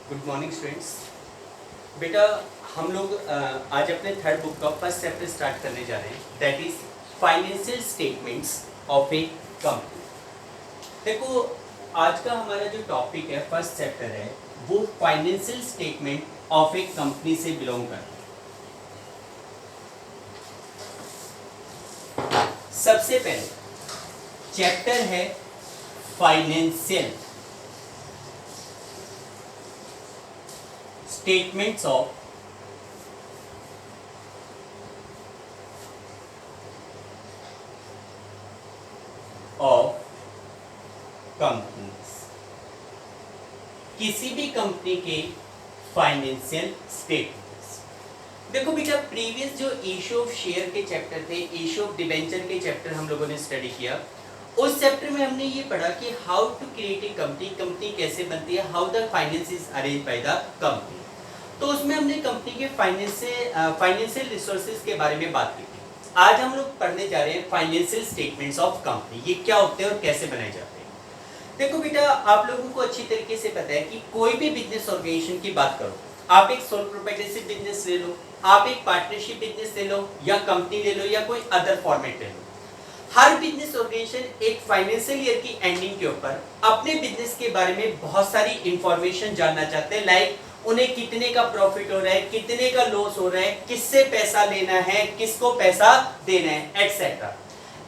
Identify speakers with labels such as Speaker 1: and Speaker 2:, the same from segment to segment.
Speaker 1: Good morning students. बेटा हम लोग आज अपने थर्ड बुक का फर्स्ट चैप्टर स्टार्ट करने जा रहे हैं, that is financial statements of A company. देखो आज का हमारा जो टॉपिक है, फर्स्ट चैप्टर है, वो financial statement of A company से बिलोंग करता है। सबसे पहले चैप्टर है फाइनेंशियल statements of कंपनीज। किसी भी कंपनी के फाइनेंशियल स्टेटमेंट्स। देखो बेटा, प्रीवियस जो इशू ऑफ शेयर के चैप्टर थे, इशू ऑफ डिबेंचर के चैप्टर हम लोगों ने स्टडी किया। उस चैप्टर में हमने ये पढ़ा कि how to create a company, company कैसे बनती है, how the finance is arrange by the company. तो उसमें हमने कंपनी के फाइनेंशियल रिसोर्सेज के बारे में बात की थी। आज हम लोग पढ़ने जा रहे हैं फाइनेंशियल स्टेटमेंट्स ऑफ कंपनी। ये क्या होते हैं और कैसे बनाए जाते हैं। देखो बेटा, आप लोगों को अच्छी तरीके से पता है कि कोई भी बिजनेस ऑर्गेनाइजेशन की बात करो, आप एक सोल प्रोप्राइटरशिप बिजनेस ले लो, आप एक पार्टनरशिप बिजनेस ले लो, या कंपनी ले लो, या कोई अदर फॉर्मेट ले लो। हर बिजनेस ऑर्गेनाइजेशन एक फाइनेंशियल ईयर की एंडिंग के ऊपर अपने बिजनेस के बारे में बहुत सारी इंफॉर्मेशन जानना चाहते हैं। लाइक उन्हें कितने का प्रॉफिट हो रहा है, कितने का लॉस हो रहा है, किससे पैसा लेना है, किसको पैसा देना है, एक्सेट्रा।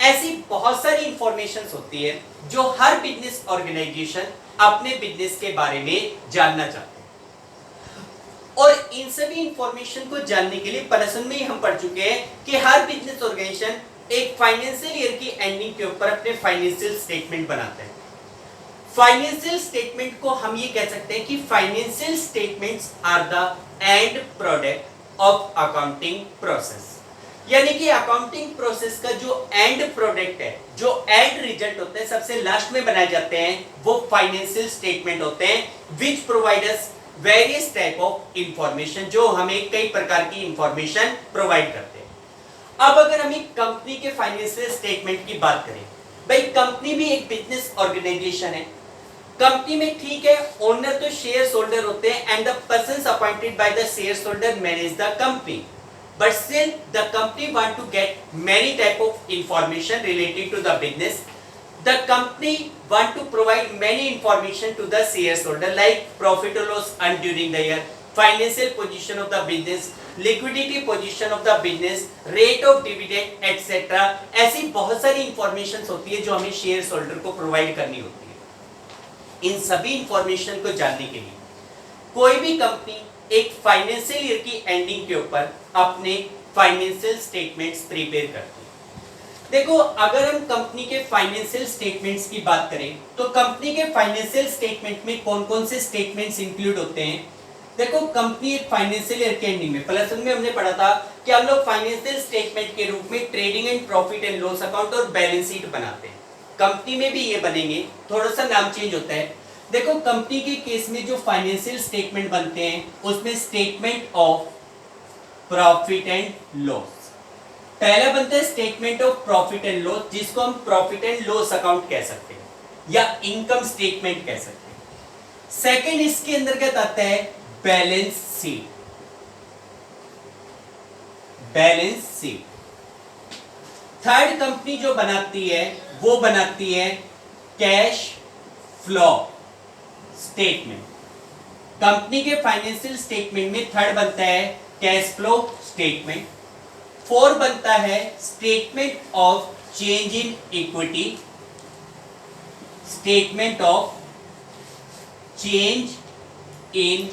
Speaker 1: ऐसी बहुत सारी इंफॉर्मेशंस होती है जो हर बिजनेस ऑर्गेनाइजेशन अपने बिजनेस के बारे में जानना चाहते हैं। और इन सभी इंफॉर्मेशन को जानने के लिए पहले में ही हम पढ़ चुके हैं कि हर बिजनेस ऑर्गेनाइजेशन एक फाइनेंशियल ईयर की एंडिंग के ऊपर अपने फाइनेंशियल स्टेटमेंट बनाते हैं। फाइनेंशियल स्टेटमेंट को हम ये कह सकते हैं कि financial statements are the end product of accounting process. यानी कि अकाउंटिंग प्रोसेस का जो एंड प्रोडक्ट है, जो एंड रिजल्ट होते हैं, सबसे लास्ट में बनाए जाते हैं, वो फाइनेंशियल स्टेटमेंट होते हैं, which provide us various type of information, जो हमें कई प्रकार की इंफॉर्मेशन प्रोवाइड करते हैं। अब अगर हम एक कंपनी के फाइनेंशियल स्टेटमेंट की बात करें, भाई कंपनी भी एक बिजनेस ऑर्गेनाइजेशन है। कंपनी में ठीक है, ओनर तो शेयर होल्डर होते हैं and the persons appointed by the shareholder manage the company, but still the company want to get many type of information related to the business. The company want to provide many information to the shareholder, like profit और loss earn during the year, financial position of the business, liquidity position of the business, rate of dividend etcetera. ऐसी बहुत सारी information होती है जो हमें share holder को provide करनी होती है। इन सभी इंफॉर्मेशन को जानने के लिए कोई भी कंपनी एक फाइनेंशियल ईयर की एंडिंग के ऊपर अपने फाइनेंशियल स्टेटमेंट्स प्रिपेयर करती है। देखो, अगर हम कंपनी के फाइनेंशियल स्टेटमेंट्स की बात करें तो कंपनी के फाइनेंशियल स्टेटमेंट में कौन कौन से स्टेटमेंट्स इंक्लूड होते हैं। देखो, कंपनी एक फाइनेंशियल ईयर के एंडिंग में, प्लस में हमने पढ़ा था कि हम लोग फाइनेंशियल स्टेटमेंट के रूप में trading and profit and loss account और बैलेंस शीट बनाते हैं। कंपनी में भी ये बनेंगे, थोड़ा सा नाम चेंज होता है। देखो, कंपनी के केस में जो फाइनेंशियल स्टेटमेंट बनते हैं उसमें statement of profit and loss पहला बनता है, statement of profit and loss, जिसको हम प्रॉफिट एंड लॉस अकाउंट कह सकते हैं या इनकम स्टेटमेंट कह सकते हैं। सेकंड इसके अंतर्गत आता है balance sheet. Balance sheet third company जो बनाती है वो बनाती है कैश फ्लो स्टेटमेंट। कंपनी के फाइनेंशियल स्टेटमेंट में थर्ड बनता है कैश फ्लो स्टेटमेंट। फोर बनता है statement of change in equity, statement of change in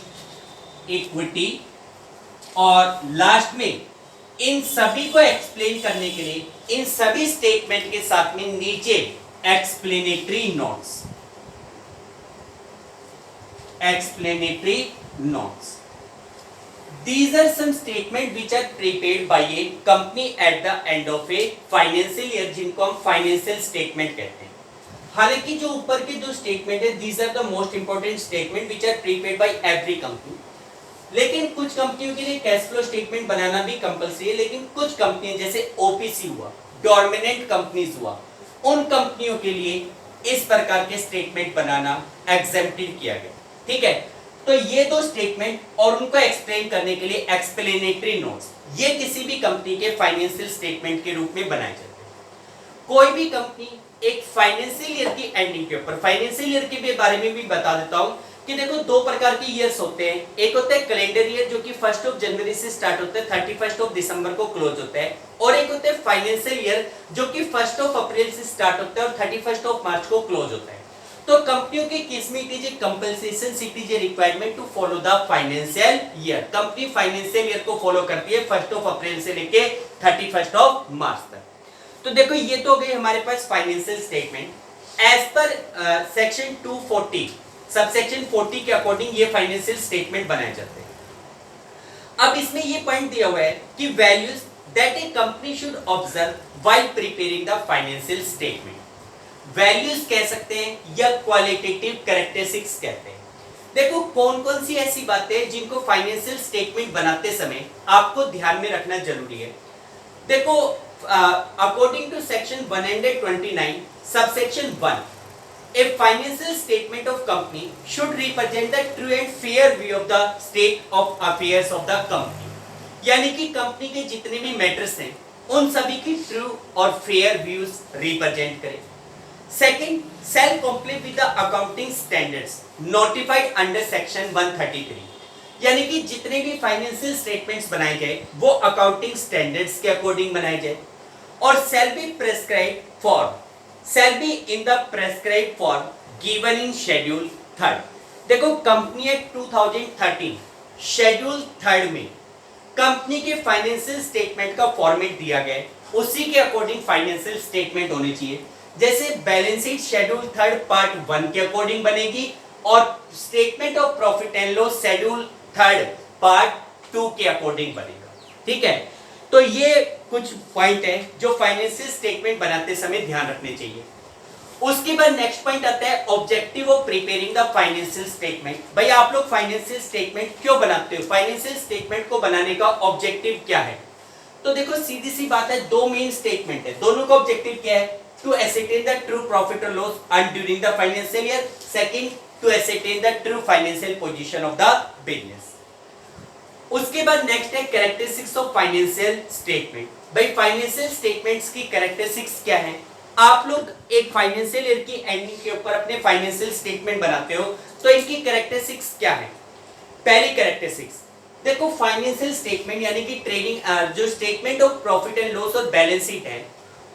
Speaker 1: equity. और लास्ट में इन सभी को एक्सप्लेन करने के लिए इन सभी स्टेटमेंट के साथ में नीचे explanatory notes, explanatory notes. These are some statement which are prepared by a company at the end of a financial year, जिनको हम फाइनेंशियल स्टेटमेंट कहते हैं। हालांकि जो ऊपर के जो स्टेटमेंट है, these are the most important statement which are prepared by every company। लेकिन कुछ कंपनियों के लिए कैश फ्लो स्टेटमेंट बनाना भी कंपलसरी है, लेकिन कुछ कंपनियां जैसे ओपीसी हुआ, डोमिनेंट कंपनीज हुआ, उन कंपनियों के लिए इस प्रकार के स्टेटमेंट बनाना एग्जेम्प्टेड किया गया। ठीक है, तो ये दो स्टेटमेंट और उनको एक्सप्लेन करने के लिए एक्सप्लेनेटरी नोट्स, ये किसी भी कंपनी के फाइनेंशियल स्टेटमेंट के रूप में बनाए जाते हैं। कोई भी कंपनी एक फाइनेंशियल ईयर की एंडिंग के ऊपर, फाइनेंशियल ईयर के बारे में भी बता देता हूं कि देखो दो प्रकार के ईयर्स होते हैं। एक होता है कैलेंडर ईयर जो कि 1 जनवरी से स्टार्ट होता है, 31 दिसंबर को क्लोज होता है, और एक होता है फाइनेंशियल ईयर जो कि 1 अप्रैल से स्टार्ट होता है और 31 मार्च को क्लोज होता है। तो कंपनियों के केस में it is a compensation, it is a requirement to follow the financial year. Company financial year को फॉलो करती है 1 अप्रैल से लेके 31 मार्च तक। तो देखो ये तो हो गई हमारे पास financial statement. As per section 240 subsection 40 के अकॉर्डिंग ये फाइनेंशियल स्टेटमेंट बनाए जाते हैं। अब इसमें ये पॉइंट दिया हुआ है कि values that A company should observe while preparing the financial statement. Values कह सकते हैं या क्वालिटेटिव कैरेक्टरिस्टिक्स कहते हैं। देखो कौन कौन सी ऐसी बातें जिनको फाइनेंशियल स्टेटमेंट बनाते समय आपको ध्यान में रखना जरूरी है। देखो according to section 129 subsection 1, a financial statement of company should represent the true and fair view of the state of affairs of the company। यानी कि कंपनी के जितने भी मैटर्स हैं उन सभी की ट्रू और फेयर व्यूज रिप्रेजेंट करें। Second, shall comply with the accounting standards notified under section 133। यानी कि जितने भी फाइनेंशियल स्टेटमेंट्स बनाए जाए वो अकाउंटिंग स्टैंडर्ड्स के अकॉर्डिंग बनाए जाए, और shall be prescribe for shall be in the prescribed form given in schedule 3rd। देखो कंपनी एक्ट 2013 शेड्यूल 3rd में कंपनी के फाइनेंशियल स्टेटमेंट का फॉर्मेट दिया गया है, उसी के अकॉर्डिंग फाइनेंशियल स्टेटमेंट होनी चाहिए। जैसे balance sheet schedule 3rd part 1 के अकॉर्डिंग बनेगी और statement of profit and loss schedule 3rd part 2 के अकॉर्डिंग बनेगा। ठीक है, तो ये कुछ पॉइंट है जो फाइनेंशियल स्टेटमेंट बनाते समय ध्यान रखने चाहिए। उसके बाद नेक्स्ट पॉइंट आता है objective of preparing the financial statement. भाई आप लोग फाइनेंशियल स्टेटमेंट क्यों बनाते हो, फाइनेंशियल स्टेटमेंट को बनाने का ऑब्जेक्टिव क्या है? तो देखो सीधी सी बात है, दो मेन स्टेटमेंट है, दोनों का ऑब्जेक्टिव क्या है? To ascertain the true profit और loss earned during the financial year. Second, to ascertain the true financial position of the business. उसके बाद नेक्स्ट है कैरेक्टरिस्टिक्स ऑफ फाइनेंशियल स्टेटमेंट। भाई फाइनेंशियल स्टेटमेंट्स की कैरेक्टरिस्टिक्स क्या है? आप लोग एक फाइनेंशियल ईयर की एंडिंग के ऊपर अपने फाइनेंशियल स्टेटमेंट बनाते हो, तो इनकी कैरेक्टरिस्टिक्स क्या है? पहली कैरेक्टरिस्टिक्स देखो, फाइनेंशियल स्टेटमेंट यानी कि ट्रेडिंग जो statement of profit and loss और बैलेंस शीट है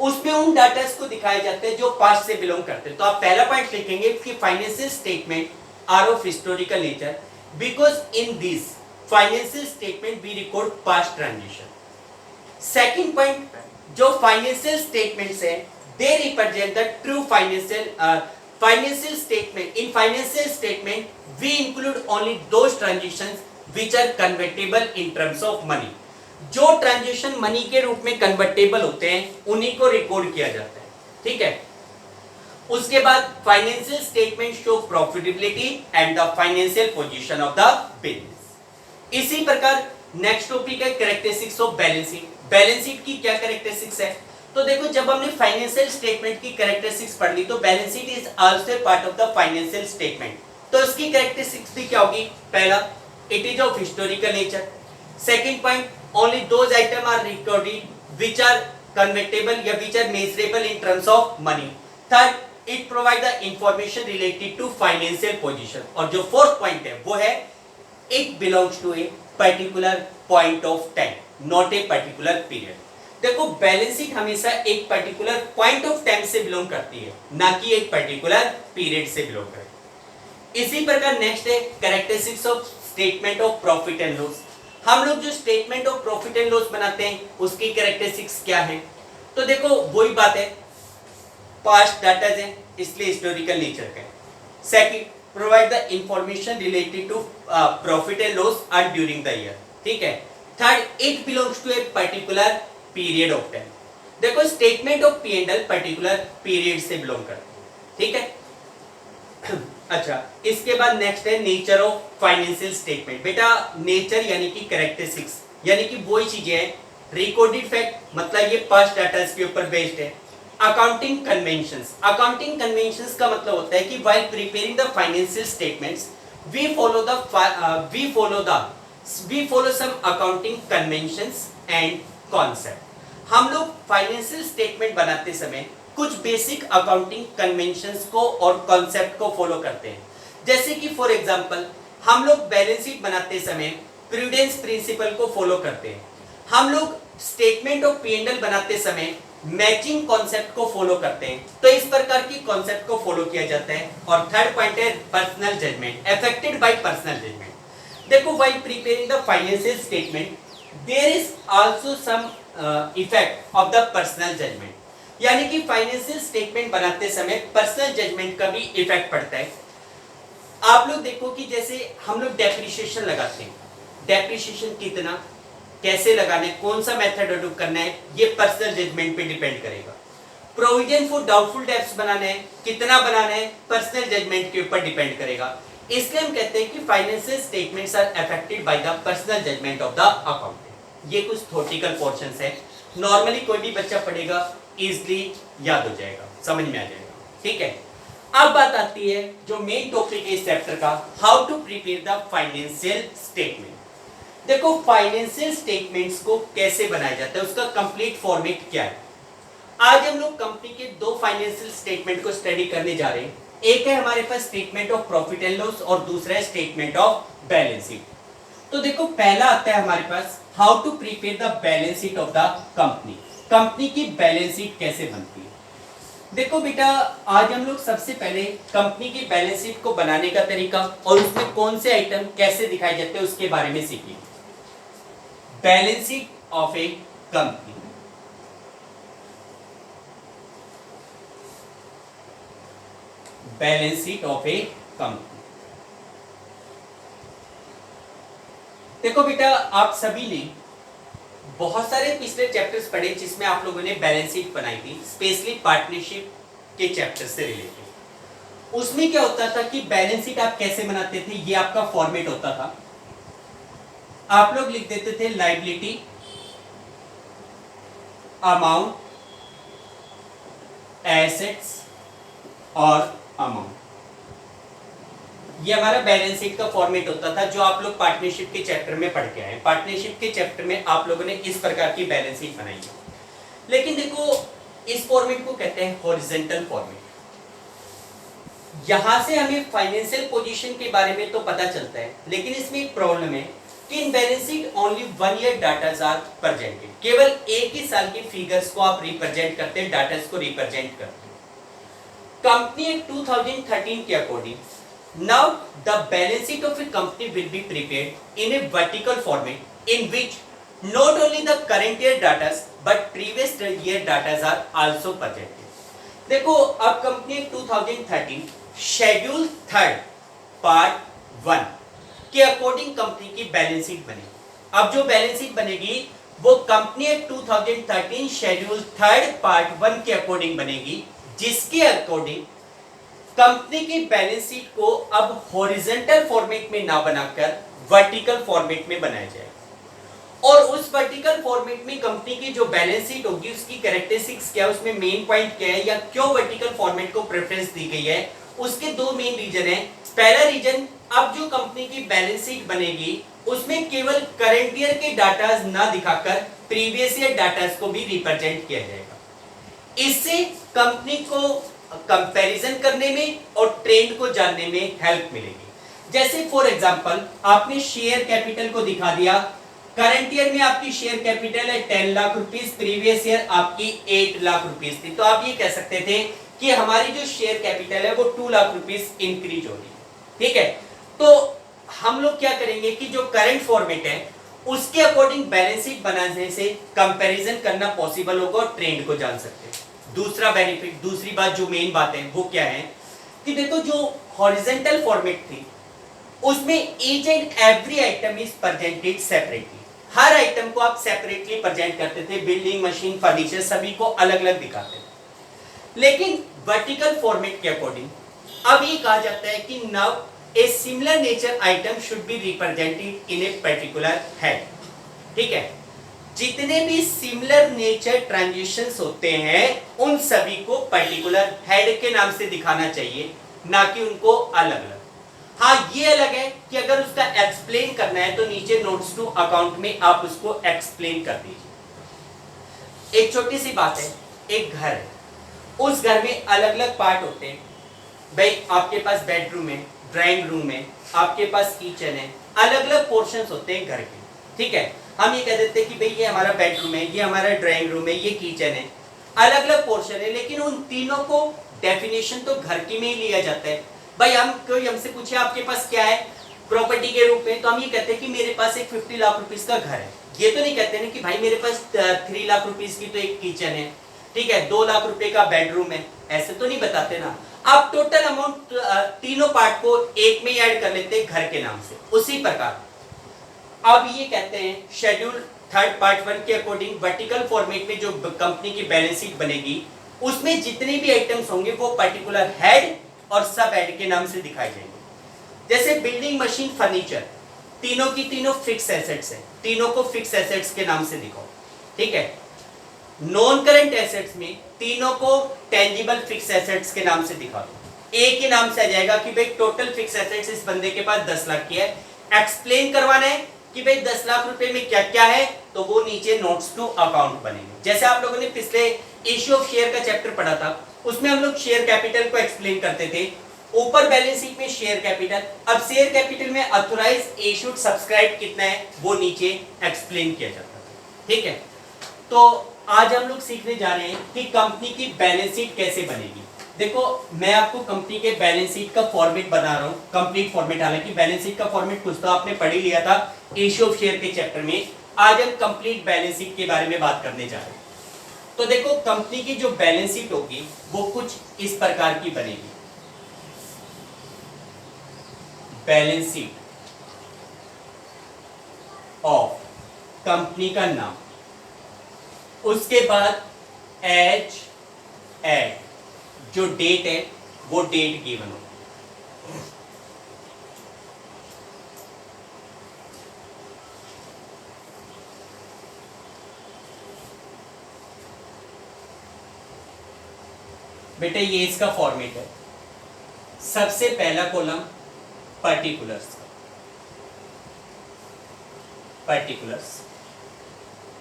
Speaker 1: उसमें उन डाटास को दिखाए जाते हैं जो पास्ट से बिलोंग करते हैं। तो आप पहला पॉइंट लिखेंगे कि financial statement are of historical nature because in this financial statement we record past transaction. Second point, जो फाइनेंशियल स्टेटमेंट्स है they represent the true financial statement. In financial statement we include only those transactions which are convertible in terms of money. जो transaction money के रूप में convertible होते हैं उन्हीं को रिकॉर्ड किया जाता है। ठीक है, उसके बाद financial statement show profitability and the financial position of the business. इसी प्रकार नेक्स्ट टॉपिक है characteristics of balance sheet. Balance sheet की क्या कैरेक्टरिस्टिक्स है? तो देखो जब हमने फाइनेंशियल स्टेटमेंट की कैरेक्टरिस्टिक्स पढ़ ली तो balance sheet is also part of the financial statement. तो इसकी कैरेक्टरिस्टिक्स भी क्या होगी? पहला, it is of historical nature. Second point, only those item are recorded which are convertible या which are measurable in terms of money. Third, it provide the information related to financial position. और जो fourth point है वो है it belongs to a particular point of time, not a particular period. देखो balance sheet हमेशा एक particular point of time से belong करती है, ना कि एक पर्टिकुलर पीरियड से बिलोंग करती है। इसी प्रकार नेक्स्ट है characteristics of statement of profit and loss. हम लोग जो statement of profit and loss बनाते हैं उसकी कैरेक्टरिस्टिक्स क्या है? तो देखो वही बात है, पास्ट डाटा है इसलिए हिस्टोरिकल नेचर का है। Second, provide the information related to profit and loss earn during the year. ठीक है। Third, it belongs to a particular period of time. देखो statement of P and L particular period से belong करती है। ठीक है। अच्छा, इसके बाद नेक्स्ट है नेचर ऑफ फाइनेंशियल स्टेटमेंट। बेटा नेचर यानी कि कैरेक्टरिस्टिक्स यानी कि वही चीजें हैं, रिकॉर्डेड फैक्ट मतलब ये पास्ट डाटा के ऊपर बेस्ड है। अकाउंटिंग कन्वेंशंस, अकाउंटिंग कन्वेंशंस का मतलब होता है कि while preparing the financial statements we follow some accounting conventions and concept। हम लोग फाइनेंशियल स्टेटमेंट बनाते समय कुछ बेसिक अकाउंटिंग कन्वेंशंस को और कॉन्सेप्ट को फॉलो करते हैं। जैसे कि फॉर एग्जांपल हम लोग बैलेंस शीट बनाते समय प्रूडेंस प्रिंसिपल को फॉलो करते हैं। हम लोग स्टेटमेंट ऑफ P&L बनाते समय मैचिंग कॉन्सेप्ट को फॉलो करते हैं। तो इस प्रकार की कॉन्सेप्ट को फॉलो किया जाता है। और थर्ड पॉइंट है personal judgement, affected by personal judgement. देखो while preparing the financial statement there is also some effect of the personal judgement, यानी कि फाइनेंशियल स्टेटमेंट बनाते समय पर्सनल जजमेंट का भी इफेक्ट पड़ता है। आप लोग देखो कि जैसे हम लोग डेप्रिसिएशन लगाते हैं, डेप्रिसिएशन कितना, कैसे लगाना है, कौन सा मेथड अडॉप्ट करना है, ये पर्सनल जजमेंट पे डिपेंड करेगा। प्रोविजन फॉर डाउटफुल डेब्ट्स बनाना है, कितना बनाना है, पर्सनल जजमेंट के ऊपर डिपेंड करेगा। इसलिए हम कहते हैं कि financial statements are affected by the personal judgement of the accountant. ये कुछ थ्योरेटिकल पोर्शंस है, नॉर्मली कोई भी बच्चा पढ़ेगा इजीली याद हो जाएगा, समझ में आ जाएगा। ठीक है, अब बात आती है जो मेन टॉपिक है इस चैप्टर का, how to prepare the financial statement. देखो फाइनेंशियल स्टेटमेंट्स को कैसे बनाया जाता है, उसका कंप्लीट फॉर्मेट क्या है। आज हम लोग कंपनी के दो फाइनेंशियल स्टेटमेंट को स्टडी करने जा रहे हैं। एक है हमारे पास statement of profit and loss और दूसरा है स्टेटमेंट ऑफ बैलेंस शीट। तो देखो पहला आता है हमारे पास how to prepare the balance sheet of the company. Company की बैलेंस शीट कैसे बनती है। देखो बेटा, आज हम लोग सबसे पहले कंपनी की बैलेंस शीट को बनाने का तरीका और उसमें कौन से आइटम कैसे दिखाए जाते हैं उसके बारे में सीखेंगे। Balance sheet of A company, balance sheet of A company. देखो बेटा, आप सभी ने बहुत सारे पिछले चैप्टर्स पढ़े जिसमें आप लोगों ने बैलेंस शीट बनाई थी, स्पेशली पार्टनरशिप के चैप्टर से रिलेटेड। उसमें क्या होता था कि बैलेंस शीट आप कैसे बनाते थे, ये आपका फॉर्मेट होता था। आप लोग लिख देते थे लायबिलिटी, अमाउंट, एसेट्स और अमाउंट। ये हमारा बैलेंस शीट का फॉर्मेट होता था जो आप लोग पार्टनरशिप के चैप्टर में पढ़ के आए। पार्टनरशिप के चैप्टर में आप लोगों ने इस प्रकार की बैलेंस शीट बनाई है। लेकिन देखो इस फॉर्मेट को कहते हैं हॉरिजॉन्टल फॉर्मेट। यहां से हमें फाइनेंशियल पोजीशन के बारे में तो पता चलता है, लेकिन इसमें एक प्रॉब्लम है कि in balance sheet only 1 year datas are presented. केवल एक ही साल के फिगर्स को आप रिप्रेजेंट करते हैं, डाटास को रिप्रेजेंट करते हैं। कंपनी एक्ट 2013 के according now the balance sheet of a company will be prepared in a vertical format in which not only the current year data but previous year data are also presented। देखो अब company 2013 schedule 3 part 1 के according company की balance sheet बनेगी। अब जो balance sheet बनेगी वो company act 2013 schedule 3 part 1 के अकॉर्डिंग बनेगी, जिसके अकॉर्डिंग कंपनी की बैलेंस शीट को अब हॉरिजॉन्टल फॉर्मेट में ना बनाकर वर्टिकल फॉर्मेट में बनाया जाएगा। और उस वर्टिकल फॉर्मेट में कंपनी की जो बैलेंस शीट होगी उसकी कैरेक्टरिस्टिक्स क्या है, उसमें मेन पॉइंट क्या है, या क्यों वर्टिकल फॉर्मेट को प्रेफरेंस दी गई है, उसके दो मेन रीजन है। पहला रीजन, अब जो कंपनी की बैलेंस शीट बनेगी उसमें केवल करंट ईयर के डाटा ना दिखाकर प्रीवियस ईयर डाटा को भी रिप्रेजेंट किया जाएगा। इससे कंपनी को कंपैरिजन करने में और ट्रेंड को जानने में हेल्प मिलेगी। जैसे फॉर एग्जांपल आपने शेयर कैपिटल को दिखा दिया, करंट ईयर में आपकी शेयर कैपिटल है 10 लाख रुपीस, प्रीवियस ईयर आपकी 8 लाख रुपीस थी, तो आप ये कह सकते थे कि हमारी जो शेयर कैपिटल है वो 2 लाख रुपीस इंक्रीज हो रही है। ठीक है, तो हम लोग क्या करेंगे कि जो करंट फॉर्मेट है उसके अकॉर्डिंग बैलेंस शीट बनाने से कंपैरिजन करना पॉसिबल होगा और ट्रेंड को जान सकते हैं। दूसरा बेनिफिट, दूसरी बात जो मेन बात है वो क्या है कि देखो जो हॉरिजॉन्टल फॉर्मेट थी उसमें each and every item is presented separately. Her item को आप सेपरेटली प्रेजेंट करते थे, बिल्डिंग, मशीन, फर्नीचर सभी को अलग अलग दिखाते थे। लेकिन वर्टिकल फॉर्मेट के अकॉर्डिंग अब ये कहा जाता है कि now a similar nature item should be represented in a particular head. ठीक है, जितने भी सिमिलर नेचर ट्रांजिशंस होते हैं उन सभी को पर्टिकुलर हेड के नाम से दिखाना चाहिए, ना कि उनको अलग अलग। हाँ ये अलग है कि अगर उसका एक्सप्लेन करना है तो नीचे नोट्स टू अकाउंट में आप उसको एक्सप्लेन कर दीजिए। एक छोटी सी बात है, एक घर है, उस घर में अलग अलग पार्ट होते हैं। भाई आपके पास बेडरूम है, ड्राइंग रूम है, आपके पास किचन है, अलग अलग पोर्शंस होते हैं घर के, ठीक है। हम ये कह देते हैं कि भाई ये हमारा बेडरूम है, ये हमारा ड्राइंग रूम है, ये किचन है, अलग अलग पोर्शन है, लेकिन उन तीनों को डेफिनेशन तो घर की में ही लिया जाता है। भाई हम कोई हमसे पूछे आपके पास क्या है प्रॉपर्टी के रूप में, तो हम ये कहते हैं कि मेरे पास एक 50 लाख रुपीस का घर है। ये तो नहीं कहते ना कि भाई मेरे पास 3 लाख रुपीस की तो एक किचन है, ठीक है, 2 लाख रुपए का बेडरूम है, ऐसे तो नहीं बताते ना। आप टोटल अमाउंट तीनों पार्ट को एक में ही ऐड कर लेते हैं घर के नाम से। उसी प्रकार अब ये कहते हैं शेड्यूल 3 पार्ट 1 के अकॉर्डिंग वर्टिकल फॉर्मेट में जो कंपनी की बैलेंस शीट बनेगी उसमें जितने भी आइटम्स होंगे वो पर्टिकुलर हेड और सब हेड के नाम से दिखाए जाएंगे। जैसे बिल्डिंग, मशीन, फर्नीचर, तीनों की तीनों फिक्स एसेट्स हैं, तीनों को फिक्स एसेट्स के नाम से दिखाओ, ठीक है। नॉन करंट एसेट्स में तीनों को टेंजिबल फिक्स एसेट्स के नाम से दिखा दो। एक ही नाम से आ जाएगा कि भाई टोटल फिक्स एसेट्स इस बंदे के पास 10 लाख की है, एक्सप्लेन करवाना है कि भाई 10 लाख रुपए में क्या क्या है, तो वो नीचे नोट्स टू अकाउंट बनेंगे। जैसे आप लोगों ने पिछले इश्यू ऑफ शेयर का चैप्टर पढ़ा था, उसमें हम लोग शेयर कैपिटल को एक्सप्लेन करते थे। ऊपर बैलेंस शीट में शेयर कैपिटल, अब शेयर कैपिटल में ऑथराइज्ड इशूड सब्सक्राइब कितना है वो नीचे एक्सप्लेन किया जाता है, ठीक है। तो आज हम लोग सीखने जा रहे हैं कि कंपनी की बैलेंस शीट कैसे बनेगी। देखो मैं आपको कंपनी के बैलेंस शीट का फॉर्मेट बता रहा हूँ, कंप्लीट फॉर्मेट। हालांकि बैलेंस शीट का फॉर्मेट कुछ तो आपने पढ़ ही लिया था इश्यू ऑफ शेयर के चैप्टर में। आज हम कंप्लीट बैलेंस शीट के बारे में बात करने जा रहे हैं। तो देखो कंपनी की जो बैलेंस शीट होगी वो कुछ इस प्रकार की बनेगी। बैलेंस शीट ऑफ कंपनी का नाम, उसके बाद एज एट जो डेट है वो डेट गिवन हो। बेटा ये इसका फॉर्मेट है। सबसे पहला कॉलम पर्टिकुलर्स,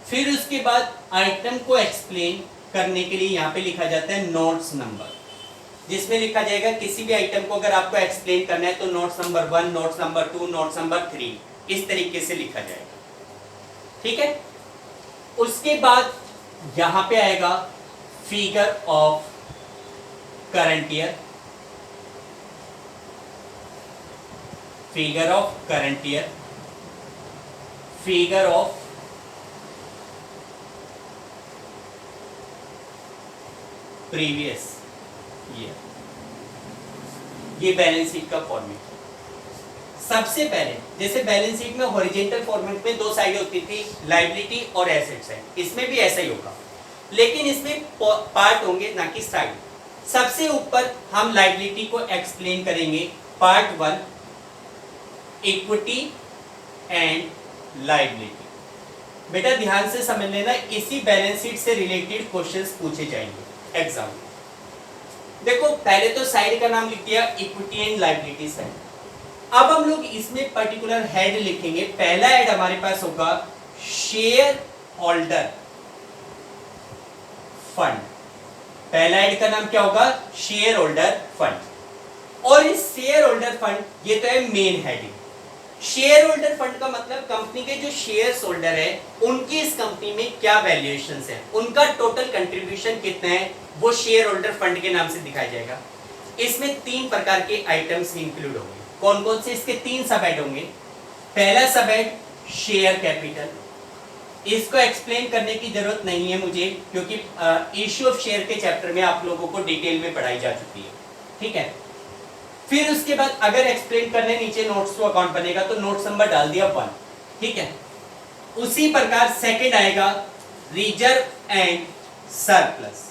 Speaker 1: फिर उसके बाद आइटम को एक्सप्लेन करने के लिए यहां पे लिखा जाता है नोट्स नंबर, जिसमें लिखा जाएगा किसी भी आइटम को अगर आपको एक्सप्लेन करना है तो notes number 1, notes number 2, notes number 3 इस तरीके से लिखा जाएगा, ठीक है। उसके बाद यहां पे आएगा figure of current year, figure of current year, figure of previous year. ये बैलेंस शीट का फॉर्मेट। सबसे पहले जैसे बैलेंस शीट में हॉरिजॉन्टल फॉर्मेट में दो साइड होती थी, लायबिलिटी और एसेट्स है, इसमें भी ऐसा ही होगा, लेकिन इसमें पार्ट होंगे ना कि साइड। सबसे ऊपर हम लायबिलिटी को एक्सप्लेन करेंगे, पार्ट 1 इक्विटी एंड लायबिलिटी। बेटा ध्यान से समझ लेना, इसी बैलेंस शीट से रिलेटेड क्वेश्चंस पूछे जाएंगे एग्जाम में। देखो पहले तो साइड का नाम लिख दिया, इक्विटी एंड लायबिलिटी साइड। अब हम लोग इसमें पर्टिकुलर हेड लिखेंगे। पहला हेड हमारे पास होगा शेयर होल्डर फंड। पहला हेड का नाम क्या होगा? Share holder fund. और इस शेयर होल्डर फंड, ये तो है main heading. Share holder fund का मतलब कंपनी के जो शेयर्स होल्डर है उनकी इस कंपनी में क्या वैल्यूएशंस है, उनका टोटल कंट्रीब्यूशन कितना है, वो शेयर होल्डर फंड के नाम से दिखाया जाएगा। इसमें 3 प्रकार के आइटम्स इंक्लूड होंगे। कौन कौन से? इसके 3 सब हेड होंगे। पहला सब हेड शेयर कैपिटल, इसको एक्सप्लेन करने की जरूरत नहीं है मुझे, क्योंकि इश्यू ऑफ शेयर के चैप्टर में आप लोगों को डिटेल में पढ़ाई जा चुकी है, ठीक है। फिर उसके बाद अगर एक्सप्लेन करने नीचे नोट्स टू अकाउंट बनेगा तो नोट्स नंबर डाल दिया 1, ठीक है। उसी प्रकार सेकंड आएगा रिजर्व एंड सरप्लस।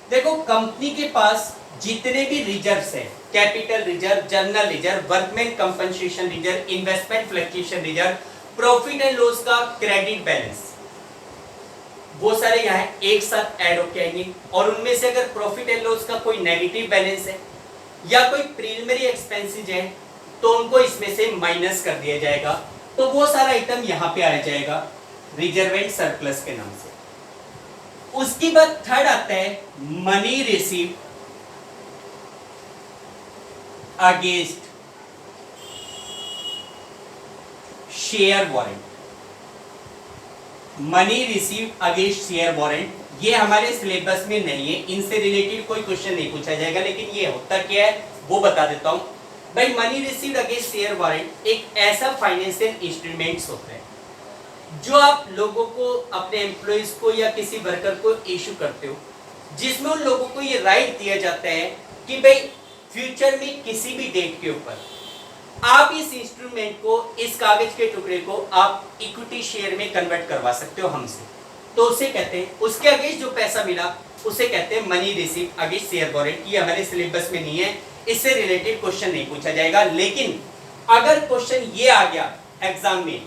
Speaker 1: देखो कंपनी के पास जितने भी रिजर्व्स हैं, capital reserve, general reserve, workman compensation reserve, investment fluctuation reserve, profit and loss का क्रेडिट बैलेंस, वो सारे यहाँ एक साथ ऐड होके आएंगे। और उनमें से अगर प्रॉफिट एंड लॉस का कोई नेगेटिव बैलेंस है या कोई प्रीलिमिनरी एक्सपेंसेस है तो उनको इसमें से माइनस कर दिया जाएगा, तो वो सारा आइटम यहां पे आ जाएगा रिजर्वेंट सरप्लस के नाम से। उसके बाद थर्ड आता है money receive against share warrant. Money receive against share warrant, ये हमारे सिलेबस में नहीं है, इनसे रिलेटेड कोई क्वेश्चन नहीं पूछा जाएगा, लेकिन ये होता क्या है वो बता देता हूं। भाई money received against share warrant एक ऐसा फाइनेंशियल इंस्ट्रूमेंट्स होता है जो आप लोगों को, अपने एम्प्लॉइज को या किसी वर्कर को इशू करते हो, जिसमें उन लोगों को ये राइट दिया जाता है कि भाई फ्यूचर में किसी भी डेट के ऊपर आप इस इंस्ट्रूमेंट को, इस कागज के टुकड़े को आप इक्विटी शेयर में कन्वर्ट करवा सकते हो हमसे, तो उसे कहते हैं, उसके अगेंस्ट जो पैसा मिला उसे कहते हैं money receive against share warrant. ये हमारे सिलेबस में नहीं है, इससे रिलेटेड क्वेश्चन नहीं पूछा जाएगा। लेकिन अगर क्वेश्चन ये आ गया एग्जाम में,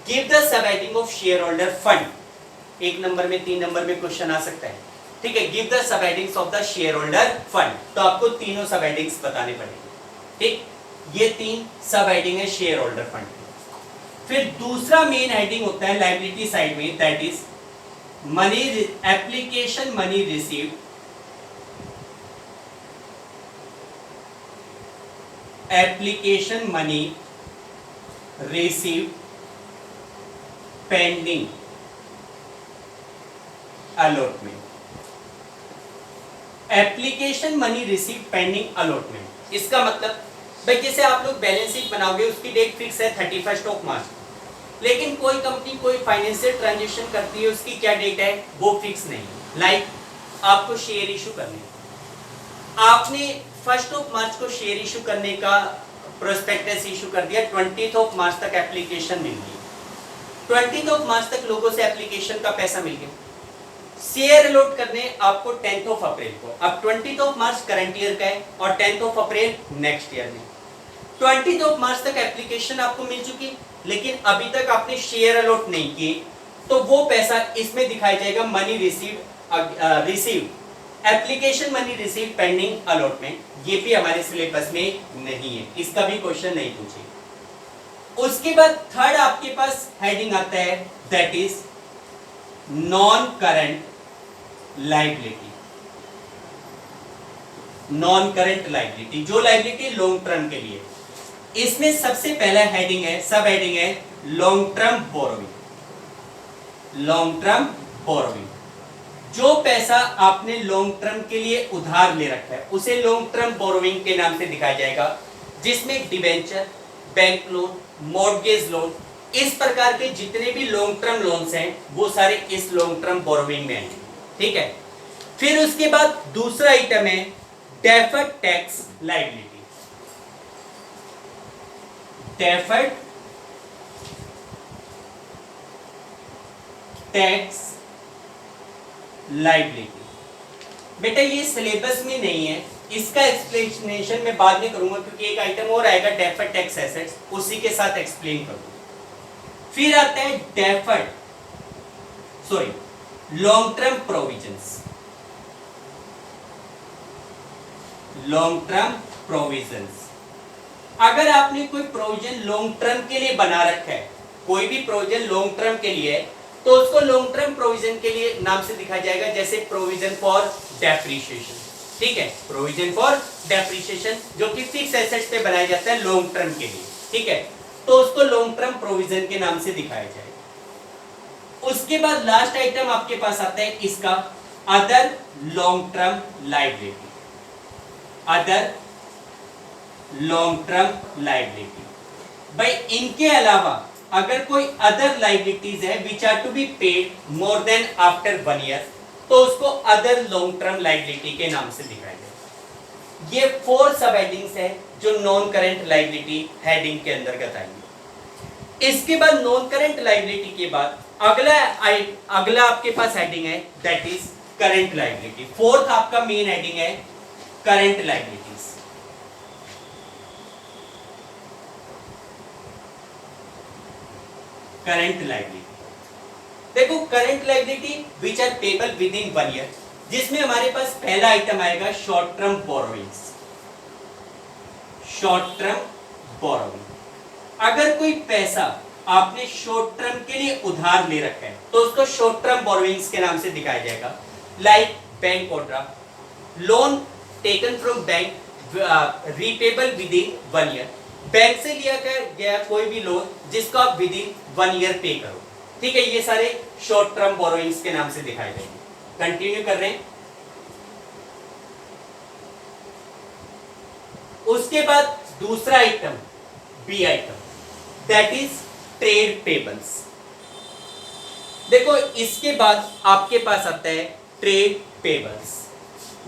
Speaker 1: give the sub heading of share holder fund, 1 number में 3 नंबर में क्वेश्चन आ सकता है, ठीक है, give the sub headings of the share holder fund, तो आपको तीनों सब हेडिंग्स बताने पड़ेंगे, ठीक। ये 3 सब हेडिंग है शेयर होल्डर फंड। फिर दूसरा मेन हेडिंग होता है लायबिलिटी साइड में, that is money application money received application money received pending allotment. Application money received pending allotment, इसका मतलब भाई जैसे आप लोग बैलेंस शीट बनाओगे, उसकी डेट फिक्स है 31 मार्च, लेकिन कोई कंपनी कोई फाइनेंशियल ट्रांजेक्शन करती है, उसकी क्या डेट है वो फिक्स नहीं। लाइक आपको शेयर इशू करने, आपने 1 मार्च को शेयर इशू करने का प्रोस्पेक्टस इशू कर दिया, 20 मार्च तक एप्लीकेशन मिल गई, 20 मार्च तक लोगों से एप्लीकेशन का पैसा मिल गया। शेयर अलॉट करने आपको 10 अप्रैल को, अब 20 मार्च करंट ईयर का है और 10 अप्रैल नेक्स्ट ईयर में, 20 मार्च तक एप्लीकेशन आपको मिल चुकी, लेकिन अभी तक आपने शेयर अलॉट नहीं किए, तो वो पैसा इसमें दिखाया जाएगा money receive application money receive pending allotment. ये भी हमारे सिलेबस में नहीं है, इसका भी क्वेश्चन नहीं पूछे। उसके बाद थर्ड आपके पास हेडिंग आता है, that is non current liability. Non current liability, जो लायबिलिटी लॉन्ग टर्म के लिए, इसमें सबसे पहला हेडिंग है, सब हेडिंग है long term borrowing. Long term borrowing, जो पैसा आपने लॉन्ग टर्म के लिए उधार ले रखा है उसे लॉन्ग टर्म बोरोविंग के नाम से दिखाया जाएगा, जिसमें debenture, bank loan, mortgage loan, इस प्रकार के जितने भी लॉन्ग टर्म लोन्स हैं वो सारे इस लॉन्ग टर्म बोरोविंग में आएंगे, ठीक है। फिर उसके बाद दूसरा आइटम है deferred tax liability. Deferred tax liability, बेटा ये सिलेबस में नहीं है, इसका एक्सप्लेनेशन मैं बाद में करूंगा, क्योंकि एक आइटम और आएगा डेफर्ड टैक्स एसेट्स, उसी के साथ एक्सप्लेन करूंगा। फिर आता है long term provisions. Long term provisions, अगर आपने कोई प्रोविजन लॉन्ग टर्म के लिए बना रखा है, कोई भी प्रोविजन लॉन्ग टर्म के लिए है, तो उसको लॉन्ग टर्म प्रोविजन के लिए नाम से दिखाया जाएगा, जैसे प्रोविजन फॉर डेप्रिसिएशन, ठीक है, प्रोविजन फॉर डेप्रिसिएशन जो कि फिक्स एसेट्स पे बनाया जाता है लॉन्ग टर्म के लिए, ठीक है, तो उसको लॉन्ग टर्म प्रोविजन के नाम से दिखाया जाएगा। उसके बाद लास्ट आइटम आपके पास आता है इसका other long term liability. Other long term liability, भाई इनके अलावा अगर कोई अदर लायबिलिटीज है which are to be paid more than after 1 year, तो उसको अदर लॉन्ग टर्म लायबिलिटी के नाम से दिखाया जाएगा। ये 4 सब हेडिंग्स है जो नॉन करेंट लायबिलिटी हेडिंग के अंतर्गत आएंगे। इसके बाद नॉन करेंट लायबिलिटी के बाद अगला आपके पास हेडिंग है, that is current liability. Fourth आपका मेन हेडिंग है करंट लायबिलिटीज। करंट लायबिलिटी, देखो current liability which are payable within 1 year, जिसमें हमारे पास पहला आइटम आएगा short term borrowings. Short term borrowing. अगर कोई पैसा आपने शॉर्ट टर्म के लिए उधार ले रखा है तो उसको शॉर्ट टर्म बोरोइंग्स के नाम से दिखाया जाएगा। Like bank overdraft, loan taken from bank, repayable with in 1 year. Bank से लिया गया कोई भी लोन जिसको आप विद इन 1 ईयर पे करो, ठीक है, ये सारे शॉर्ट टर्म बोरोइंग्स के नाम से दिखाए जाएंगे। कंटिन्यू कर रहे हैं। उसके बाद दूसरा item, B item, that is trade payables. देखो इसके बाद आपके पास आता है ट्रेड पेबल्स।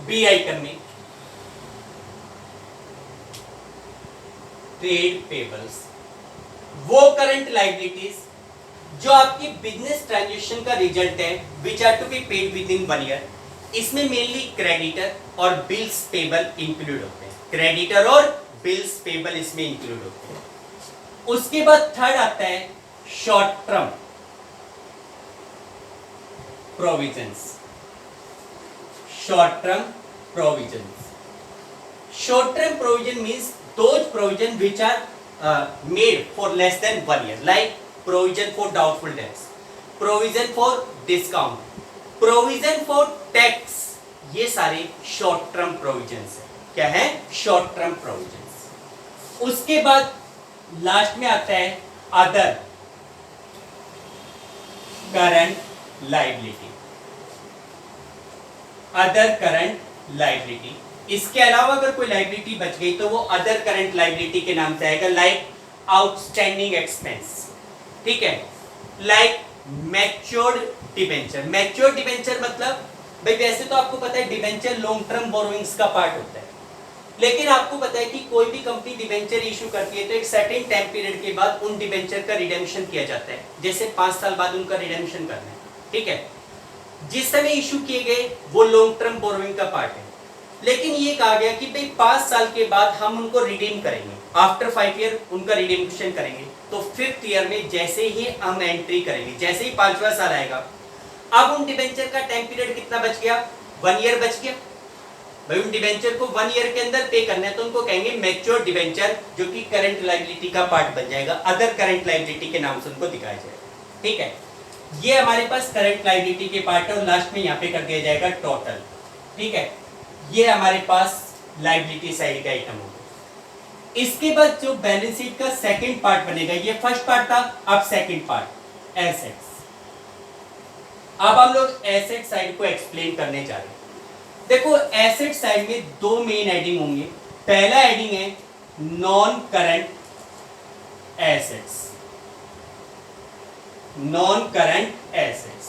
Speaker 1: बी आइटम में ट्रेड पेबल्स, वो करंट लायबिलिटीज जो आपकी बिजनेस ट्रांजैक्शन का रिजल्ट है, which are to be paid within 1 year. इसमें मेनली क्रेडिटर और बिल्स पेबल इंक्लूड होते हैं। क्रेडिटर और बिल्स पेबल इसमें इंक्लूड होते हैं। उसके बाद थर्ड आता है short term provisions. Short term provisions, short term provision means those provision which are made for less than 1 year, like provision for doubtful debts, provision for discount, provision for tax, ये सारे short term provisions है। क्या है? short term provisions। उसके बाद last में आता है other current liability. Other current liability, इसके अलावा अगर कोई लायबिलिटी बच गई तो वो अदर करंट लायबिलिटी के नाम से आएगा। लाइक आउटस्टैंडिंग एक्सपेंस, ठीक है, like matured debenture. Matured debenture मतलब भाई वैसे तो आपको पता है डिबेंचर लॉन्ग टर्म बोरोइंग्स का पार्ट होता है, लेकिन आपको पता है कि कोई भी कंपनी डिबेंचर इशू करती है तो एक सर्टेन टाइम पीरियड के बाद उन डिबेंचर का रिडेम्पशन किया जाता है। जैसे 5 साल बाद उनका रिडेम्पशन करना है, ठीक है। जिस समय इशू किए गए वो लॉन्ग टर्म बोरोइंग का पार्ट है, लेकिन ये कहा गया कि भाई 5 साल के बाद हम उनको रिडीम करेंगे। आफ्टर 5 ईयर उनका रिडीम्पशन करेंगे। तो 5th ईयर में जैसे ही हम एंट्री करेंगे, जैसे ही 5वां साल आएगा, अब उन डिबेंचर का टाइम पीरियड कितना बच गया? 1 ईयर बच गया। भाई उन डिबेंचर को 1 ईयर के अंदर पे करना है तो उनको कहेंगे मैच्योर डिबेंचर, जो कि करंट लायबिलिटी का पार्ट बन जाएगा। अदर करंट लायबिलिटी के नाम से उनको दिखाया जाएगा, ठीक है। ये हमारे पास करंट लायबिलिटी के पार्ट है और लास्ट में यहाँ पे कर दिया जाएगा टोटल, ठीक है। ये हमारे पास लायबिलिटी साइड का आइटम होगा। इसके बाद जो बैलेंस शीट का सेकंड पार्ट बनेगा, ये फर्स्ट पार्ट था, अब सेकंड पार्ट एसेट्स। अब हम लोग एसेट साइड को एक्सप्लेन करने जा रहे हैं। देखो एसेट साइड में 2 मेन हेडिंग होंगे। पहला हेडिंग है non current assets. Non current assets,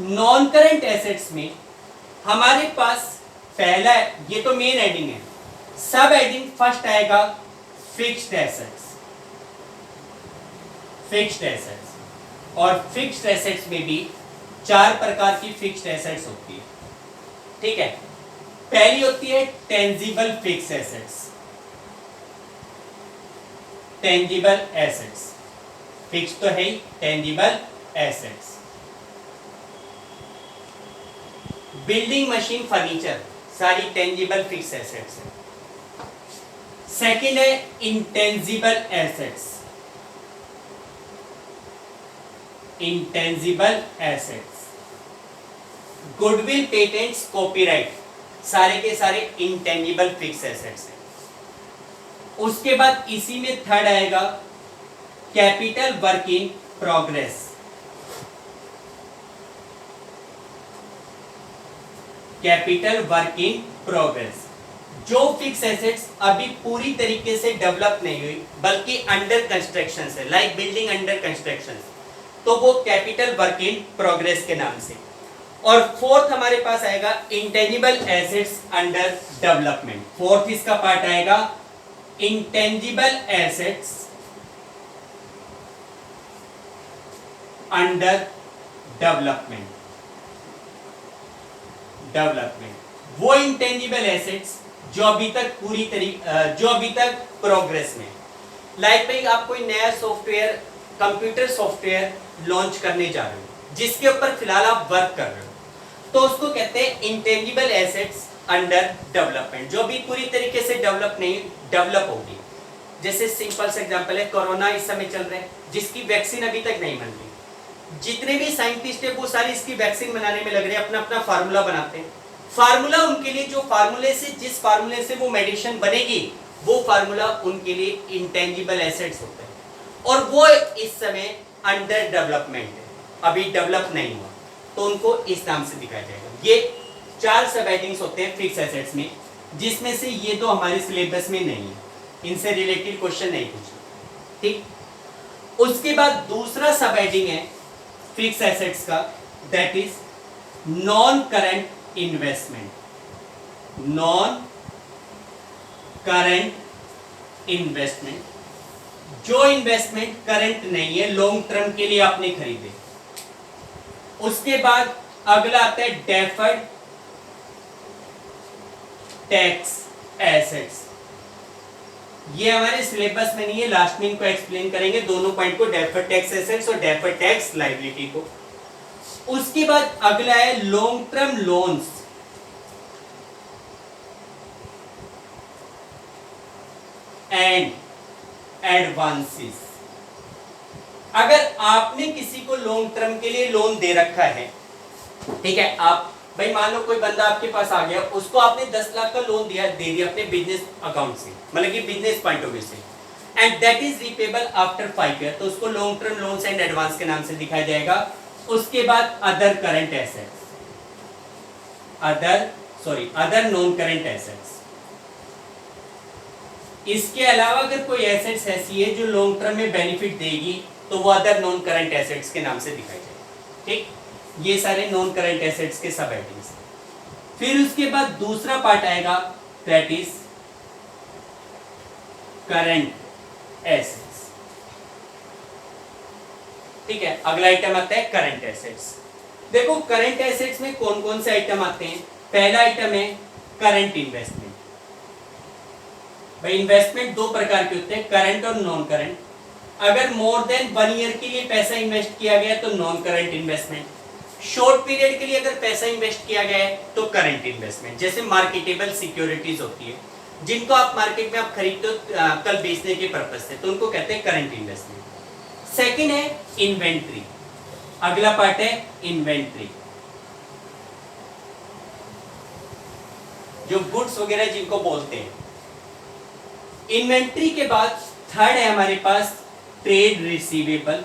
Speaker 1: non current assets में हमारे पास पहला, ये तो मेन हेडिंग है, सब हेडिंग फर्स्ट आएगा फिक्स्ड एसेट्स। फिक्स्ड एसेट्स, और फिक्स्ड एसेट्स में भी 4 प्रकार की फिक्स्ड एसेट्स होती है, ठीक है। पहली होती है tangible fixed assets. Tangible assets, fix तो है ही, tangible assets. Building machine furniture सारी टेंजिबल फिक्स एसेट्स है। सेकंड है intangible assets. Intangible assets, goodwill, patents, copyright, सारे के सारे इंटेंजिबल फिक्स एसेट्स हैं। उसके बाद इसी में थर्ड आएगा capital work in progress. Capital work in progress, जो फिक्स एसेट्स अभी पूरी तरीके से डेवलप नहीं हुई बल्कि अंडर कंस्ट्रक्शन है, लाइक बिल्डिंग अंडर कंस्ट्रक्शन, तो वो कैपिटल वर्क इन प्रोग्रेस के नाम से। और फोर्थ हमारे पास आएगा intangible assets under development. Fourth इसका पार्ट आएगा intangible assets under development. Development वो इंटेंजिबल एसेट्स जो अभी तक प्रोग्रेस में, लाइक भाई आप कोई नया सॉफ्टवेयर, कंप्यूटर सॉफ्टवेयर लॉन्च करने जा रहे हो जिसके ऊपर फिलहाल आप वर्क कर रहे हो, तो उसको कहते हैं इंटेंजिबल एसेट्स अंडर डेवलपमेंट, जो भी पूरी तरीके से डेवलप नहीं, डेवलप होगी। जैसे सिंपल सा एग्जांपल है, कोरोना इस समय चल रहा है जिसकी वैक्सीन अभी तक नहीं बन रही। जितने भी साइंटिस्ट है वो सारे इसकी वैक्सीन बनाने में लग रहे हैं, अपना अपना फार्मूला बनाते हैं। फार्मूला उनके लिए जो फार्मूले से जिस फार्मूले से वो मेडिसिन बनेगी वो फार्मूला उनके लिए इंटेंजिबल एसेट्स होता है, और वो इस समय अंडर डेवलपमेंट है, अभी डेवलप नहीं हुआ, तो उनको इस नाम से दिखाया जाएगा। ये 4 सब हेडिंग्स होते हैं फिक्स एसेट्स में, जिसमें से ये तो हमारे सिलेबस में नहीं है, इनसे रिलेटेड क्वेश्चन नहीं पूछे, ठीक। उसके बाद दूसरा सब हेडिंग है फिक्स एसेट्स का, that is non current investment. Non current investment, जो इन्वेस्टमेंट करंट नहीं है, लॉन्ग टर्म के लिए आपने खरीदे। उसके बाद अगला आता है डेफर्ड टैक्स एसेट्स। ये हमारे सिलेबस में नहीं है, लास्ट में इनको एक्सप्लेन करेंगे दोनों पॉइंट को, डेफर्ड टैक्स एसेट्स और डेफर्ड टैक्स लायबिलिटी को। उसके बाद अगला है long term loans and advances. अगर आपने किसी को लॉन्ग टर्म के लिए लोन दे रखा है, ठीक है, आप भाई मान लो कोई बंदा आपके पास आ गया, उसको आपने 10 लाख का लोन दे दिया अपने बिजनेस अकाउंट से, मतलब कि बिजनेस पॉइंट ऑफ व्यू से, and that is repayable after 5 year, तो उसको long term loans and advance के नाम से दिखाया जाएगा। उसके बाद other current assets, other non current assets. इसके अलावा अगर कोई एसेट्स ऐसी है जो लॉन्ग टर्म में बेनिफिट देगी तो वो अदर नॉन करंट एसेट्स के नाम से दिखाई जाएगी, ठीक। ये सारे नॉन करंट एसेट्स के सब हेडिंग्स। फिर उसके बाद दूसरा पार्ट आएगा, दैट इज करंट एसेट्स, ठीक है। अगला आइटम आता है करंट एसेट्स। देखो करंट एसेट्स में कौन कौन से आइटम आते हैं। पहला आइटम है करंट इन्वेस्टमेंट। भाई इन्वेस्टमेंट 2 प्रकार के होते हैं, करंट और नॉन करंट। अगर मोर देन 1 ईयर के लिए पैसा इन्वेस्ट किया गया तो non current investment. Short period के लिए अगर पैसा इन्वेस्ट किया गया है तो करंट इन्वेस्टमेंट। जैसे मार्केटेबल सिक्योरिटीज होती है जिनको आप मार्केट में आप खरीदते हो कल बेचने के पर्पज से, तो उनको कहते हैं करंट इन्वेस्टमेंट। सेकंड है इन्वेंट्री। अगला पार्ट है इन्वेंट्री, जो गुड्स वगैरह जिनको बोलते हैं। इन्वेंट्री के बाद थर्ड है हमारे पास ट्रेड रिसीवेबल।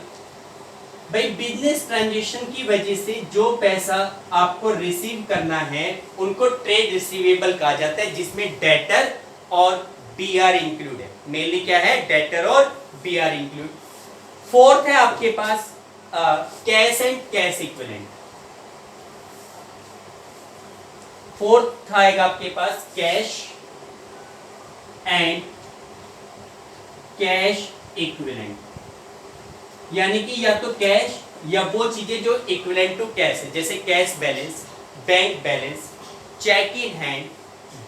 Speaker 1: भाई बिजनेस ट्रांजैक्शन की वजह से जो पैसा आपको रिसीव करना है उनको ट्रेड रिसीवेबल कहा जाता है, जिसमें डेटर और बीआर इंक्लूड है। मेनली क्या है, डेटर और बीआर इंक्लूड। फोर्थ है आपके पास cash and cash equivalent. Fourth आएगा आपके पास कैश एंड कैश इक्विवेलेंट, यानी कि या तो कैश या वो चीजें जो इक्विवेलेंट टू कैश है, जैसे cash balance, bank balance, cheque in hand,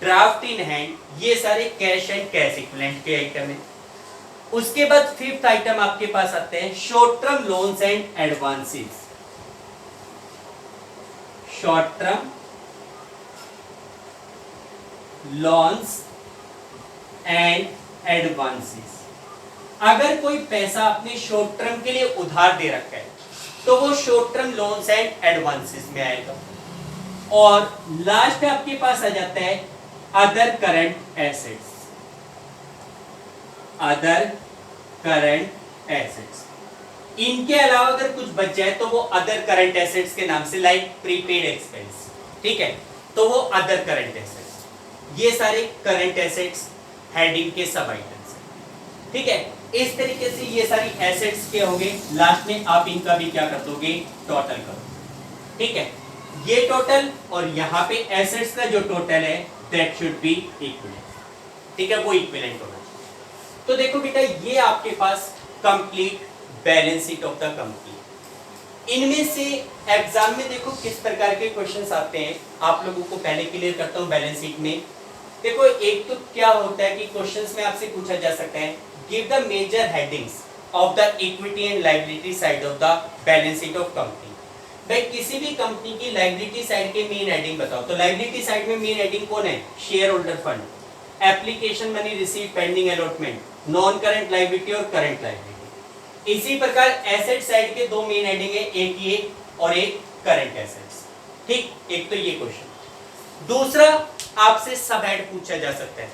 Speaker 1: draft in hand, ये सारे कैश एंड कैश इक्विवेलेंट के आइटम है। उसके बाद फिफ्थ आइटम आपके पास आते हैं short term loans and advances. Short term loans and advances. अगर कोई पैसा अपने शॉर्ट टर्म के लिए उधार दे रखा है तो वो short term loans and advances में आएगा। और लास्ट आपके पास आ जाता है other current assets. Other current assets, इनके अलावा अगर कुछ बच जाए तो वो अदर करंट एसेट्स के नाम से, लाइक प्रीपेड एक्सपेंस, ठीक है, तो वो अदर करंट एसेट्स। ये सारे करंट एसेट्स हेडिंग के सब आइटम्स, ठीक है। इस तरीके से ये सारी एसेट्स के होंगे। लास्ट में आप इनका भी क्या कर दोगे, टोटल करो, ठीक है। ये टोटल और यहाँ पे एसेट्स का जो टोटल है दैट शुड बी इक्विवेलेंट, ठीक है, वो इक्विवेलेंट होना चाहिए। तो देखो बेटा, ये आपके पास complete balance sheet of the company. इनमें से एग्जाम में देखो किस प्रकार के क्वेश्चंस आते हैं, आप लोगों को पहले क्लियर करता हूँ। बैलेंस शीट में देखो एक तो क्या होता है कि क्वेश्चंस में आपसे पूछा जा सकता है, give the major headings of the equity and liability side of the balance sheet of company. भाई किसी भी कंपनी की लायबिलिटी साइड के मेन हेडिंग बताओ। तो लायबिलिटी साइड में मेन हेडिंग कौन है, share holder fund, application money receive pending allotment, non current liability और करंट लायबिलिटी। इसी प्रकार एसेट साइड के दो मेन हेडिंग है, एक ये और एक करंट एसेट्स। ठीक, एक तो ये क्वेश्चन। दूसरा आपसे सब हेड पूछा जा सकता है,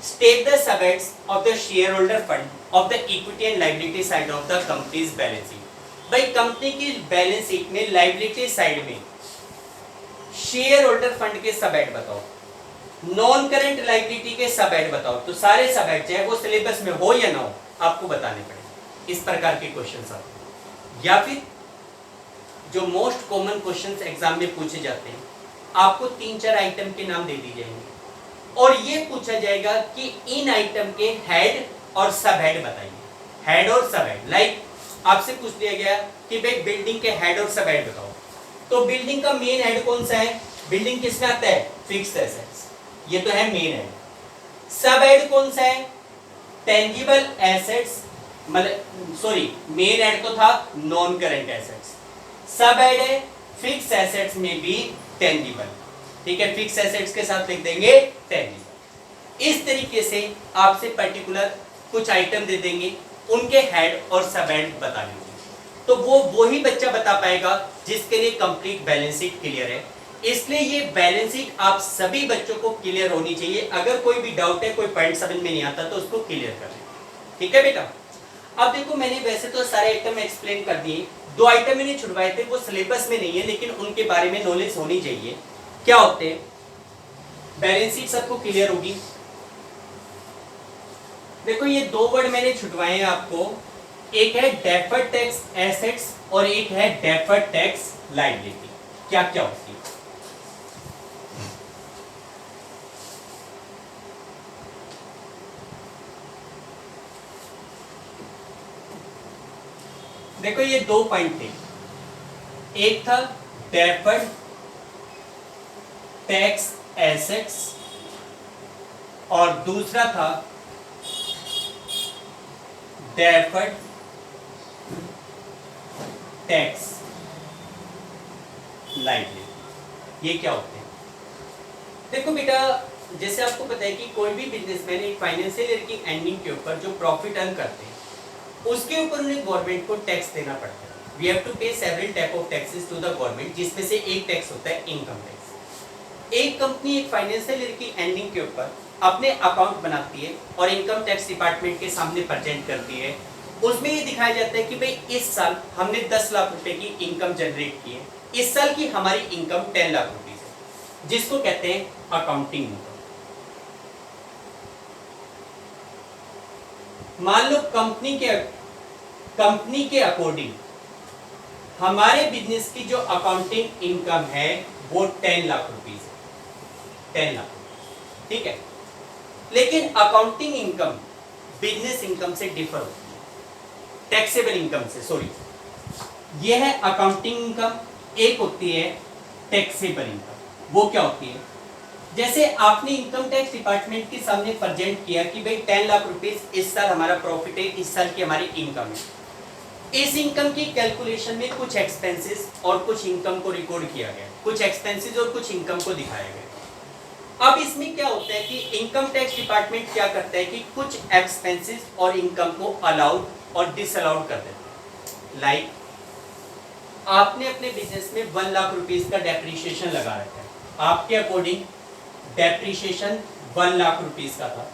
Speaker 1: state the sub heads of the share holder fund of the equity and liability side of the companies balance sheet. भाई कंपनी की बैलेंस शीट में लायबिलिटी साइड में शेयर होल्डर फंड के सब हेड बताओ, नॉन करंट लायबिलिटी के सब head बताओ। तो सारे सब हेड चाहे वो सिलेबस में हो या ना हो आपको बताने पड़ेंगे। इस प्रकार के क्वेश्चंस आते हैं, या फिर जो मोस्ट कॉमन क्वेश्चंस एग्जाम में पूछे जाते हैं, आपको 3-4 आइटम के नाम दे दिए जाएंगे और ये पूछा जाएगा कि इन आइटम के हेड और सब हेड बताइए। हेड और सब हेड, लाइक आपसे पूछ लिया गया कि भाई बिल्डिंग के हेड और सब हेड बताओ, तो बिल्डिंग का मेन हेड कौन सा है? बिल्डिंग किसमें आता है? फिक्स्ड एसेट्स, ये तो है मेन हेड। सब हेड कौन सा है? टेंजिबल एसेट्स, मतलब सॉरी मेन हेड तो था नॉन करंट एसेट्स, सब हेड है फिक्स्ड एसेट्स में भी टेंजिबल। ठीक है, फिक्स्ड एसेट्स के साथ लिख देंगे टेंजिबल। इस तरीके से आपसे पर्टिकुलर कुछ आइटम दे देंगे, उनके हेड और सब हेड बता देंगे, तो वो ही बच्चा बता पाएगा जिसके लिए कंप्लीट बैलेंस शीट क्लियर है। इसलिए ये बैलेंस शीट आप सभी बच्चों को क्लियर होनी चाहिए। अगर कोई भी डाउट है, कोई पॉइंट समझ में नहीं आता तो उसको क्लियर कर लें। ठीक है बेटा, अब देखो मैंने वैसे तो सारे आइटम एक्सप्लेन कर दिए, 2 आइटम मैंने छुड़वाए थे, वो सिलेबस में नहीं है लेकिन उनके बारे में नॉलेज होनी चाहिए। क्या होते हैं? बैलेंस शीट सबको क्लियर होगी। देखो ये 2 वर्ड मैंने छुटवाए हैं आपको, एक है डेफर्ड टैक्स एसेट्स और एक है डेफर्ड टैक्स लायबिलिटी। क्या क्या होती है? देखो ये 2 पॉइंट थे, एक था डेफर्ड टैक्स एसेट्स और दूसरा था डेफर्ड टैक्स लायबिलिटी। ये क्या होते हैं? देखो बेटा, जैसे आपको पता है कि कोई भी बिजनेसमैन एक फाइनेंशियल ईयर की एंडिंग के ऊपर जो प्रॉफिट अर्न करते हैं उसके ऊपर उन्हें गवर्नमेंट को टैक्स देना पड़ता है। We have to pay several type of taxes to the government, जिसमें से एक टैक्स होता है इनकम टैक्स। एक कंपनी एक फाइनेंशियल ईयर की एंडिंग के ऊपर अपने अकाउंट बनाती है और इनकम टैक्स डिपार्टमेंट के सामने प्रेजेंट करती है। उसमें ये दिखाया जाता है कि भाई इस साल हमने 10 लाख रुपए की इनकम जनरेट की है, इस साल की हमारी इनकम 10 लाख रुपीस है, जिसको कहते हैं अकाउंटिंग इनकम। मान लो कंपनी के अकॉर्डिंग हमारे बिजनेस की जो अकाउंटिंग इनकम है वो 10 लाख रुपीस है, 10 लाख। ठीक है, लेकिन अकाउंटिंग इनकम बिजनेस इनकम से डिफर होती है, टैक्सेबल इनकम से, सॉरी। ये है अकाउंटिंग इनकम, एक होती है टैक्सेबल इनकम। वो क्या होती है? जैसे आपने इनकम टैक्स डिपार्टमेंट के सामने प्रेजेंट किया कि भाई 10 लाख रुपीस इस साल हमारा प्रॉफिट है, इस साल की हमारी इनकम है। इस इनकम की कैलकुलेशन में कुछ एक्सपेंसेस और कुछ इनकम को रिकॉर्ड किया गया, कुछ एक्सपेंसेस और कुछ इनकम को दिखाया गया। अब इसमें क्या होता है कि इनकम टैक्स डिपार्टमेंट क्या करता है कि कुछ एक्सपेंसेस और इनकम को अलाउड और डिसअलाउड कर देता है। लाइक आपने अपने बिजनेस में 1 लाख रुपीस का डेप्रिसिएशन लगा रखा है, आपके अकॉर्डिंग डेप्रिसिएशन 1 लाख रुपीस का था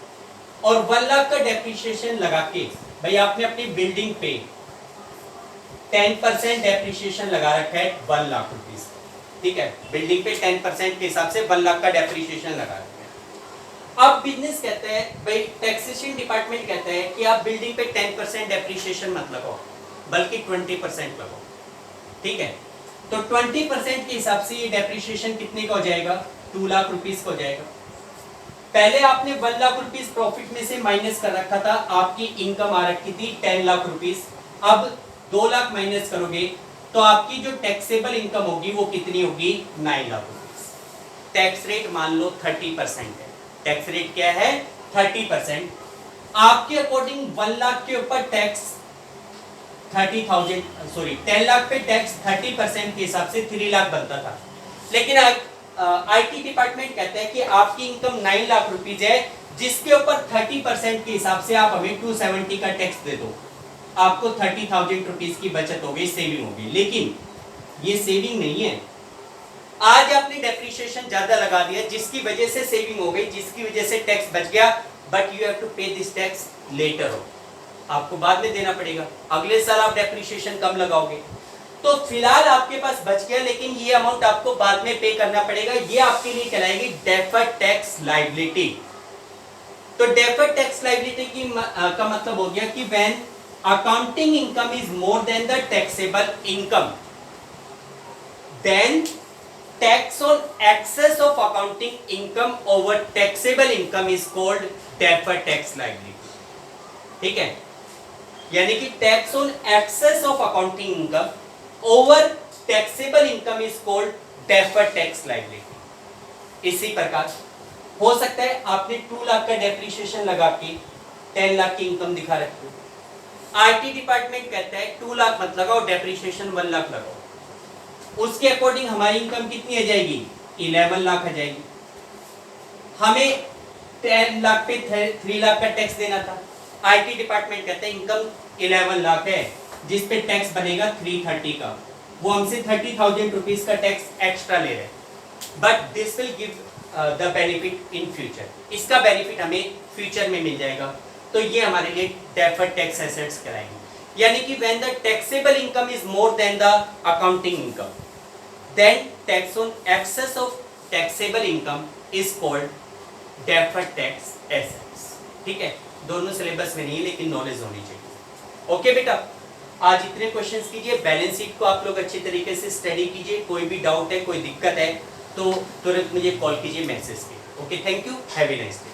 Speaker 1: और 1 लाख का डेप्रिसिएशन लगा के भाई आपने अपनी बिल्डिंग पे 10% डेप्रिसिएशन लगा रखा है 1 लाख रुपीस। ठीक है, बिल्डिंग पे 10% के हिसाब से 1 लाख का डेप्रिसिएशन लगा रखा है। अब बिजनेस कहता है, भाई टैक्सेशन डिपार्टमेंट कहता है कि आप बिल्डिंग पे 10% डेप्रिसिएशन मत लगाओ बल्कि 20% लगाओ। ठीक है, तो 20% के हिसाब से ये डेप्रिसिएशन कितने का हो जाएगा? 2 लाख रुपीस का हो जाएगा। पहले आपने 1 लाख रुपीस प्रॉफिट में से माइनस कर रखा था, आपकी इनकम आ रखी थी 10 लाख रुपीस। अब 2 लाख माइनस करोगे तो आपकी जो टैक्सेबल इनकम होगी वो कितनी होगी? 9 लाख रुपीस। टैक्स रेट मान लो 30% है। टैक्स रेट क्या है? 30%। आपके अकॉर्डिंग 1 लाख के ऊपर टैक्स 10 लाख पे टैक्स 30% के हिसाब से 3 लाख बनता था, लेकिन आईटी डिपार्टमेंट कहता है कि आपकी इनकम 9 लाख रुपीस है, जिसके ऊपर 30% के हिसाब से आप हमें 270 का टैक्स दे दो, आपको 30,000 रुपीज की बचत हो गई, सेविंग हो गई। लेकिन ये सेविंग नहीं है, आज आपने डेप्रिसिएशन ज्यादा लगा दिया जिसकी वजह से सेविंग हो गई, जिसकी वजह से टैक्स बच गया, बट यू हैव टू पे दिस टैक्स लेटर हो, आपको बाद में देना पड़ेगा। अगले साल आप डेप्रिसिएशन कम लगाओगे, तो फिलहाल आपके पास बच गया, लेकिन ये अमाउंट आपको बाद में पे करना पड़ेगा। ये आपके लिए कहलाएगी डेफर्ड टैक्स लायबिलिटी। तो डेफर्ड टैक्स लायबिलिटी का मतलब हो गया कि when accounting income is more than the taxable income, then tax on excess of accounting income over taxable income is called deferred tax liability। ठीक है, यानी कि tax on excess of accounting income over taxable income is called deferred tax liability। इसी प्रकार हो सकता है आपने 2 लाख का डेप्रिसिएशन लगा के 10 लाख की इनकम दिखा रखी हो, आईटी डिपार्टमेंट कहता है 2 लाख मत लगाओ, डेप्रिसिएशन 1 लाख लगाओ, उसके अकॉर्डिंग हमारी इनकम कितनी आ जाएगी, 11 लाख आ जाएगी। हमें 10 लाख पे 3 लाख का टैक्स देना था, आईटी डिपार्टमेंट कहता है इनकम 11 लाख है, जिस पे टैक्स बनेगा 330 का, वो हमसे 30,000 रुपीज का टैक्स एक्स्ट्रा ले रहे हैं, but this will give the benefit in future, इसका बेनिफिट हमें फ्यूचर में मिल जाएगा। तो ये हमारे लिए डेफर्ड टैक्स एसेट्स कराएंगे, यानी कि when the taxable income is more than the accounting income, then tax on excess of taxable income is called deferred tax assets। ठीक है, दोनों सिलेबस में नहीं है लेकिन नॉलेज होनी चाहिए। ओके बेटा, आज इतने क्वेश्चंस कीजिए, बैलेंस शीट को आप लोग अच्छी तरीके से स्टडी कीजिए, कोई भी डाउट है, कोई दिक्कत है तो तुरंत मुझे कॉल कीजिए, मैसेज कीजिए। Okay, thank you, have a nice day.